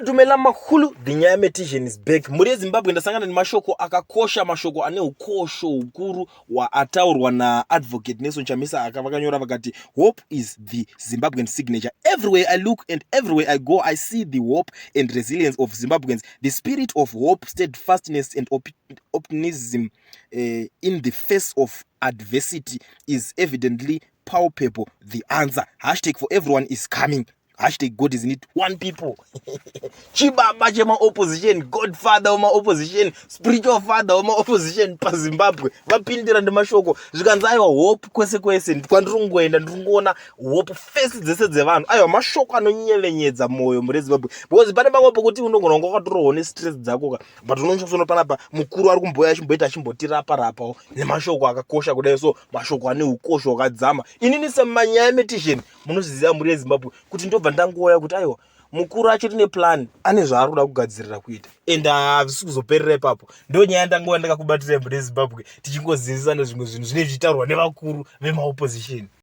Matumela makulu, the Nyametician is back. Muri Zimbabwe ndasangana ni Mashoko akakosha Mashoko ane ukosho ukuru wa ataurwa na advocate Nelson Chamisa akavakanyora vakati hope is the Zimbabwean signature. Everywhere I look and everywhere I go I see the hope and resilience of Zimbabweans. The spirit of hope, steadfastness and optimism in the face of adversity is evidently palpable. The answer hashtag for everyone is coming. Hashtag God is in it. One people. Chibaba chema opposition. Godfather oma opposition. Spiritual father oma opposition. Pa Zimbabwe. Vapindira ndi Mashoko. Zvikanzi hope kwese. Kwandrungoenda ndrungona hope face dzese dzevanhu. Aiwa Mashoko anonyevenyedza moyo muri Zimbabwe. Because pane pamwe pokuti unongona wakatorowo ne stress dzako ka. But unonyasono panapa mukuru ari kumboya achimboita achimbotirapa nemashoko akakosha kudai. So Mashoko ane ukosho wakadzama. Inini semanyametician munozviziva muri Zimbabwe kuti ndobva ndangoya kuti aiwa mukuru achiri neplan ane zvaari kuda kugadzirira kuita and havisi kuzoperera ipapo. Ndo nyaya ndangoya ndakakubatira muri Zimbabwe tichingozivisana zvimwe zvinhu zvine zvitaurwa nevakuru vemaopposition.